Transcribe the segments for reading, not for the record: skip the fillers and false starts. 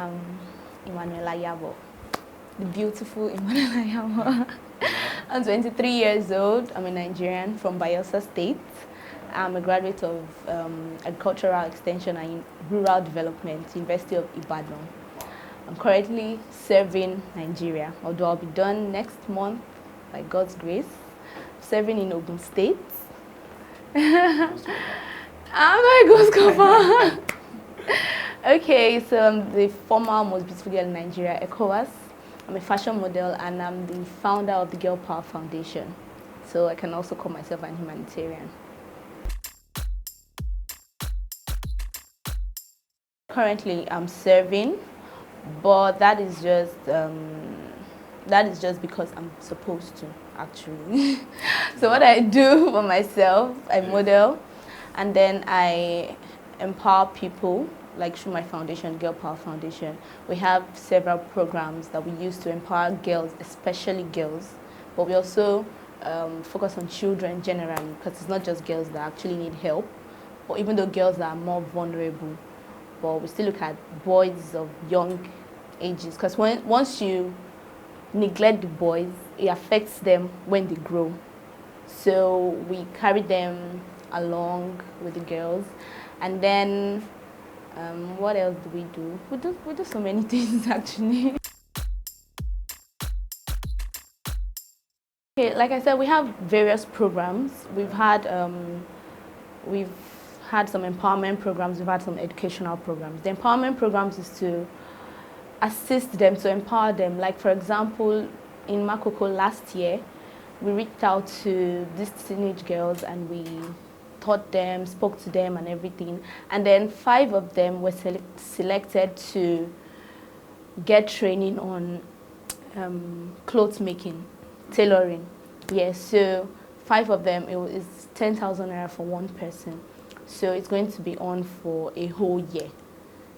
I'm Emanuela Yabo, the beautiful Emanuela Yabo. I'm 23 years old. I'm a Nigerian from Bayelsa State. I'm a graduate of Agricultural Extension and Rural Development, University of Ibadan. I'm currently serving Nigeria, although I'll be done next month by God's grace. Serving in Ogun State. I'm not a ghost cover. Okay, so I'm the former most beautiful girl in Nigeria, ECOWAS. I'm a fashion model and I'm the founder of the Girl Power Foundation. So I can also call myself an humanitarian. Currently, I'm serving, but that is just because I'm supposed to, actually. So what I do for myself, I model, and then I empower people, like through my foundation, Girl Power Foundation. We have several programs that we use to empower girls, especially girls, but we also focus on children generally, because it's not just girls that actually need help, or even though girls are more vulnerable, but we still look at boys of young ages, because once you neglect the boys, it affects them when they grow. So we carry them along with the girls, and then what else do we do? We do so many things, actually. Okay, like I said, we have various programs. We've had some empowerment programs. We've had some educational programs. The empowerment programs is to assist them, to empower them. Like, for example, in Makoko last year, we reached out to these teenage girls and we taught them, spoke to them and everything. And then 5 of them were selected to get training on clothes making, tailoring. Yes, so 5 of them, it's 10,000 naira for one person. So it's going to be on for a whole year.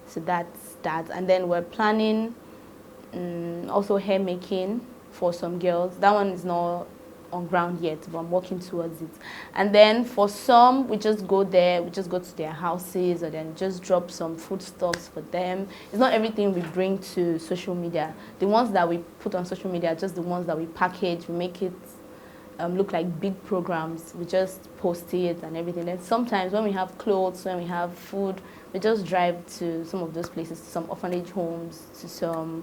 So that's that. And then we're planning also hair making for some girls. That one is not on ground yet, but I'm working towards it. And then for some, we just go there, we just go to their houses, or then just drop some foodstuffs for them. It's not everything we bring to social media. The ones that we put on social media are just the ones that we package, we make it look like big programs. We just post it and everything. And sometimes when we have clothes, when we have food, we just drive to some of those places, to some orphanage homes, to some,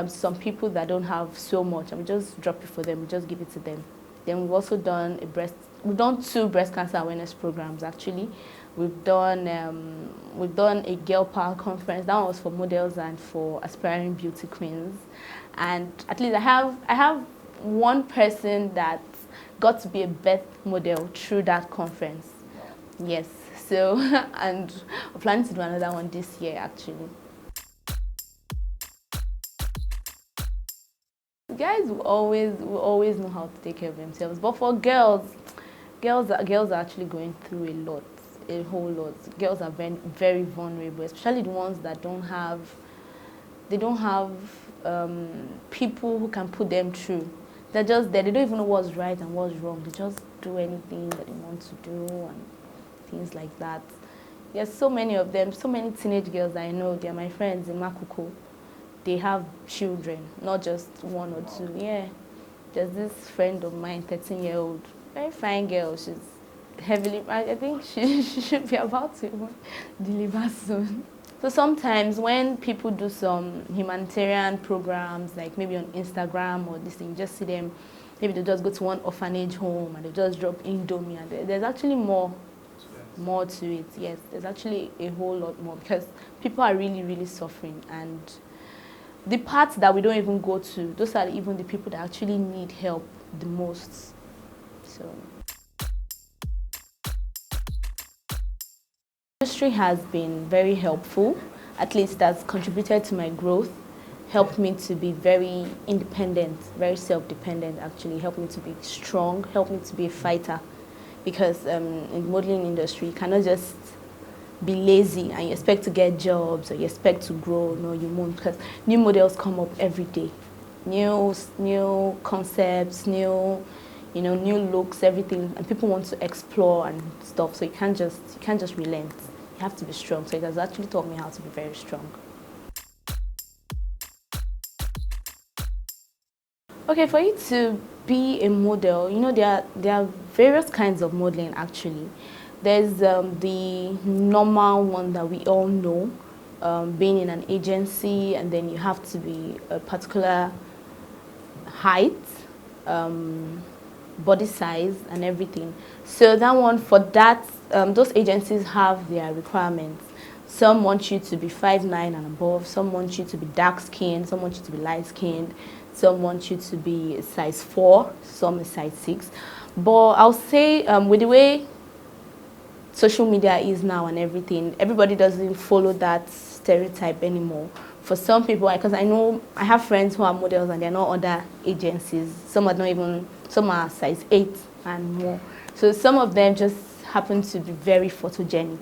some people that don't have so much, and we just drop it for them, we just give it to them. Then we've also done we've done 2 breast cancer awareness programs, actually. We've done a Girl Power conference. That one was for models and for aspiring beauty queens. And at least I have one person that got to be a birth model through that conference. Yes, so, and we're planning to do another one this year, actually. Guys will always know how to take care of themselves, but for girls are actually going through a whole lot. Girls are very, very vulnerable, especially the ones that don't have people who can put them through. They're just there. They don't even know what's right and what's wrong. They just do anything that they want to do and things like that. There's so many of them, so many teenage girls that I know. They're my friends in Makoko. They have children, not just 1 or 2. Yeah, there's this friend of mine, 13-year-old, very fine girl. She's heavily, I think she should be about to deliver soon. So sometimes when people do some humanitarian programs, like maybe on Instagram or this thing, you just see them, maybe they just go to one orphanage home and they just drop Indomie, and there's actually more to it. Yes, there's actually a whole lot more, because people are really, really suffering, and the parts that we don't even go to, those are even the people that actually need help the most. So industry has been very helpful. At least that's contributed to my growth, helped me to be very independent, very self-dependent, actually, helped me to be strong, helped me to be a fighter. Because in the modeling industry, you cannot just be lazy and you expect to get jobs or you expect to grow. No, you won't, because new models come up every day. New concepts, new looks, everything, and people want to explore and stuff. So you can't just relent. You have to be strong. So it has actually taught me how to be very strong. Okay, for you to be a model, you know, there are various kinds of modeling actually. There's the normal one that we all know, being in an agency, and then you have to be a particular height, body size, and everything. So that one, for that, those agencies have their requirements. Some want you to be 5'9" and above. Some want you to be dark-skinned. Some want you to be light-skinned. Some want you to be a size 4. Some a size 6. But I'll say, with the way social media is now and everything, everybody doesn't follow that stereotype anymore. For some people, because I know I have friends who are models and they're not other agencies. Some are not even, some are size 8 and more. So some of them just happen to be very photogenic.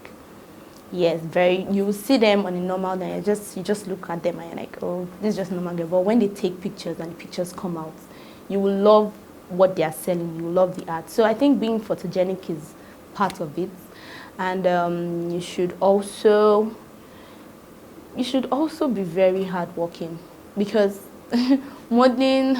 Yes, very. You will see them on a normal day. You just look at them and you're like, oh, this is just a normal girl. But when they take pictures and the pictures come out, you will love what they are selling. You will love the art. So I think being photogenic is part of it, and you should also be very hardworking, because modeling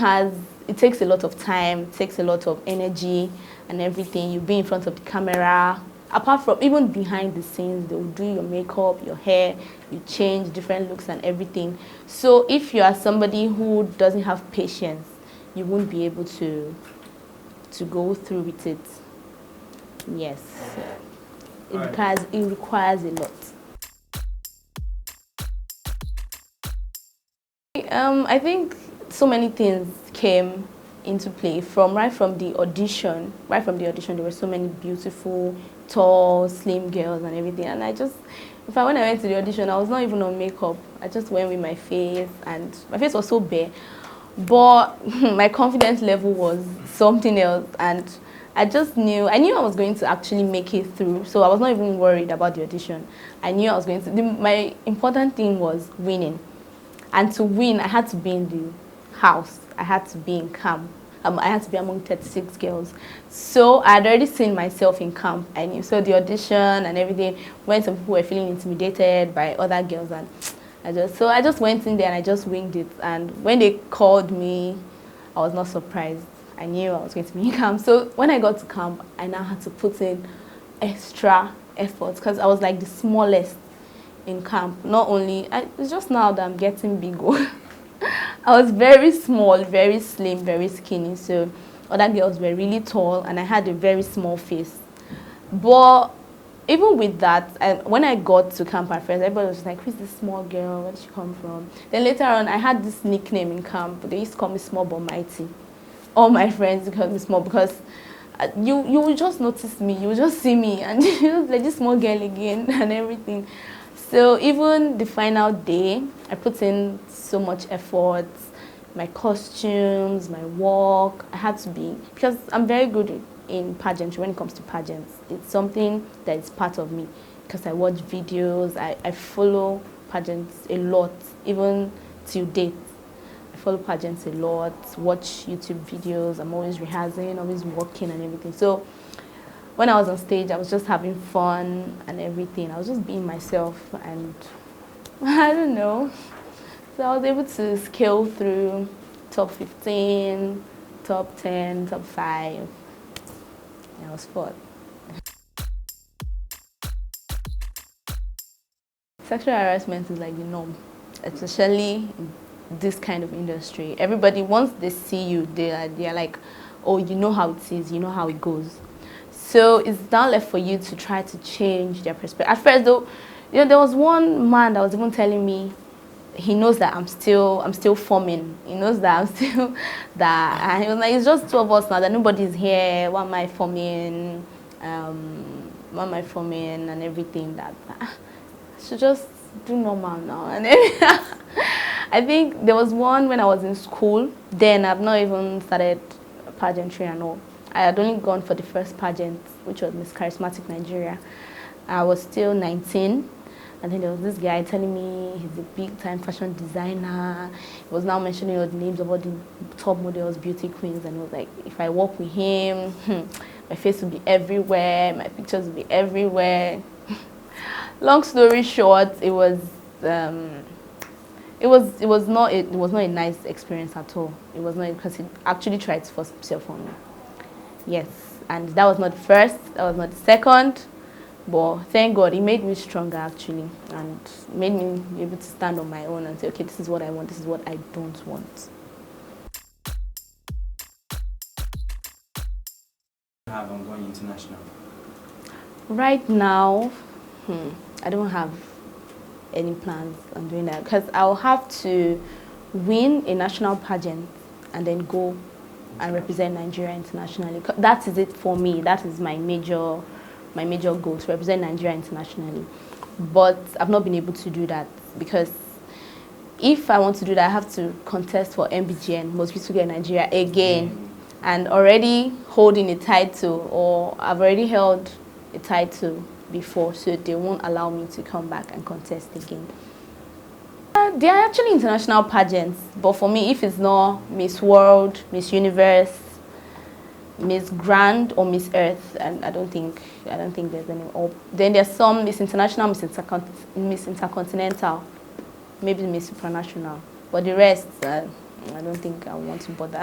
it takes a lot of time, it takes a lot of energy and everything. You be in front of the camera. Apart from even behind the scenes, they will do your makeup, your hair, you change different looks and everything. So if you are somebody who doesn't have patience, you won't be able to go through with it. Yes, it requires a lot. I think so many things came into play right from the audition. Right from the audition, there were so many beautiful, tall, slim girls and everything. And when I went to the audition, I was not even on makeup. I just went with my face, and my face was so bare. But my confidence level was something else, and I knew I was going to actually make it through. So I was not even worried about the audition. I knew I was going to. My important thing was winning. And to win, I had to be in the house. I had to be in camp. I had to be among 36 girls. So I had already seen myself in camp. I knew. So the audition and everything, when some people were feeling intimidated by other girls, and I just went in there and I just winged it. And when they called me, I was not surprised. I knew I was going to be in camp. So when I got to camp, I now had to put in extra effort, because I was like the smallest in camp. Not only, it's just now that I'm getting bigger. I was very small, very slim, very skinny. So other girls were really tall, and I had a very small face. But even with that, when I got to camp at first, everybody was like, who's this small girl? Where did she come from? Then later on, I had this nickname in camp. They used to call me Small But Mighty. All my friends called me Small, because you will just notice me. You will just see me, and you look like this small girl again and everything. So even the final day, I put in so much effort. My costumes, my walk, I had to be, because I'm very good in pageantry when it comes to pageants. It's something that is part of me, because I watch videos, I follow pageants a lot, even till date. I follow pageants a lot, watch YouTube videos, I'm always rehearsing, always working and everything. So when I was on stage, I was just having fun and everything. I was just being myself, and I don't know. So I was able to scale through top 15, top 10, top 5. And it was fun. Sexual harassment is like the norm, especially in this kind of industry. Everybody, once they see you, they are like, oh, you know how it is, you know how it goes. So it's now left for you to try to change their perspective. At first, though, there was one man that was even telling me he knows that I'm still forming. He knows that I'm still that. And he was like, it's just two of us now. That nobody's here. Why am I forming? Why am I forming and everything? That I should just do normal now. And I think there was one when I was in school. Then I've not even started pageantry and all. I had only gone for the first pageant, which was Miss Charismatic Nigeria. I was still 19, and then there was this guy telling me he's a big-time fashion designer. He was now mentioning all the names of all the top models, beauty queens, and he was like, if I work with him, my face will be everywhere, my pictures will be everywhere. Long story short, it was not a nice experience at all. It was not, because he actually tried to force himself on me. Yes, and that was not the first, that was not the second, but thank God, it made me stronger actually, and made me be able to stand on my own and say, okay, this is what I want, this is what I don't want. Have on going international? Right now, I don't have any plans on doing that, because I'll have to win a national pageant and then go and represent Nigeria internationally. That is it for me. That is my major goal, to represent Nigeria internationally. But I've not been able to do that, because if I want to do that, I have to contest for MBGN, Most Beautiful Girl in Nigeria, again, and already holding a title, or I've already held a title before, so they won't allow me to come back and contest again. They are actually international pageants, but for me, if it's not Miss World, Miss Universe, Miss Grand, or Miss Earth, and I don't think there's any. Or then there's some Miss International, Miss Intercontinental, maybe Miss Supranational, but the rest, I don't think I want to bother.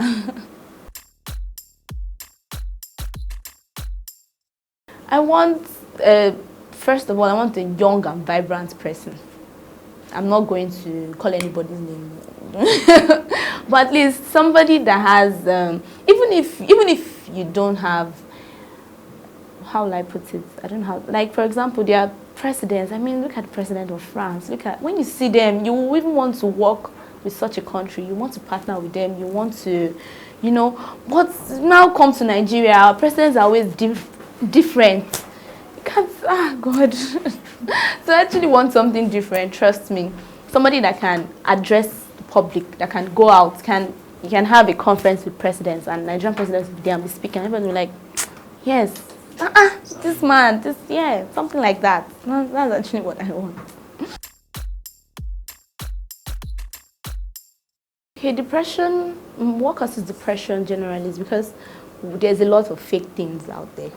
I want, first of all, I want a young and vibrant person. I'm not going to call anybody's name, but at least somebody that has, even if you don't have, how will I put it? I don't have, like, for example, there are presidents. I mean, look at the president of France. Look at, when you see them, you will even want to work with such a country. You want to partner with them. You want to, you know. But now come to Nigeria, our presidents are always different. God. So I actually want something different, trust me. Somebody that can address the public, that can go out, you can have a conference with presidents, and Nigerian presidents will be there and be speaking. Everyone will be like, yes, this man, yeah, something like that. That's actually what I want. Okay, depression, what causes depression generally is because there's a lot of fake things out there.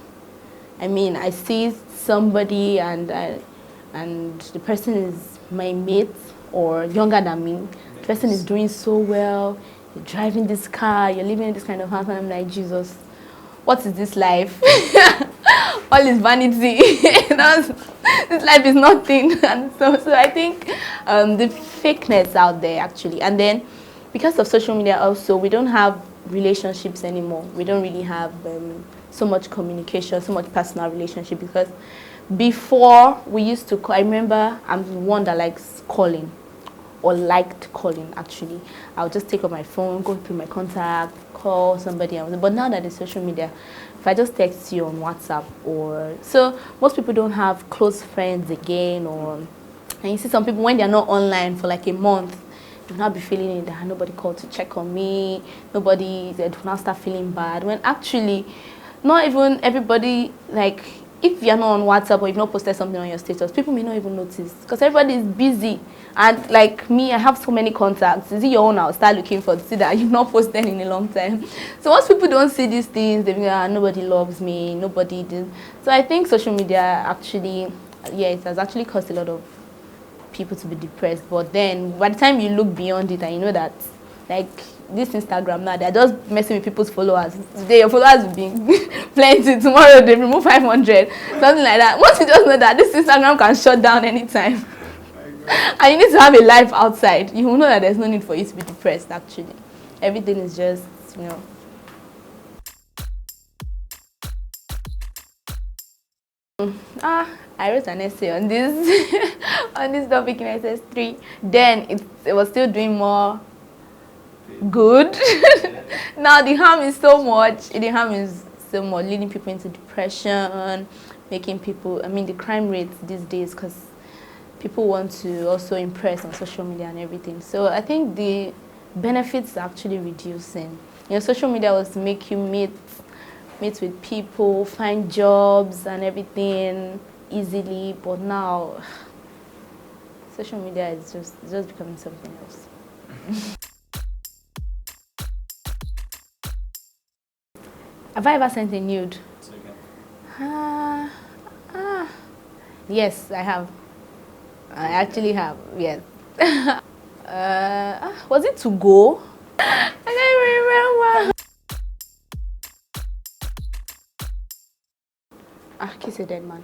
I mean, I see somebody and the person is my mate or younger than me. The person is doing so well. You're driving this car, you're living in this kind of house, and I'm like, Jesus, what is this life? All is vanity. This life is nothing. And so I think the fakeness out there actually. And then because of social media also, we don't have relationships anymore. We don't really have so much communication, so much personal relationship, because before we used to call, I remember I'm one that likes calling, or liked calling actually. I'll just take up my phone, go through my contact, call somebody else. But now that there's social media, if I just text you on WhatsApp, or so most people don't have close friends again, and you see some people when they're not online for like a month, do not be feeling it that nobody called to check on me, they do not start feeling bad, when actually not even everybody, like, if you're not on WhatsApp or you've not posted something on your status, people may not even notice, because everybody is busy. And like me, I have so many contacts. Is it your own? I'll start looking for to see that you've not posted in a long time. So once people don't see these things, they be like, nobody loves me, nobody did. So I think social media actually, yeah, it has actually caused a lot of people to be depressed. But then by the time you look beyond it and you know that, like, this Instagram now, they're just messing with people's followers. Today your followers will be plenty, tomorrow they remove 500, something like that. Once you just know that this Instagram can shut down anytime, and you need to have a life outside, you will know that there's no need for you to be depressed actually. Everything is just, you know. I wrote an essay on this on this topic in SS3. Then it was still doing more good. Now the harm is so much. The harm is so much, leading people into depression, making people, I mean, the crime rate these days, because people want to also impress on social media and everything. So I think the benefits are actually reducing. You know, social media was to make you meet with people, find jobs and everything easily, but now social media is just becoming something else. Have I ever sent a nude? It's okay. Yes, I have. I actually have, yes. Was it to go? I can't even remember. Kiss a dead man.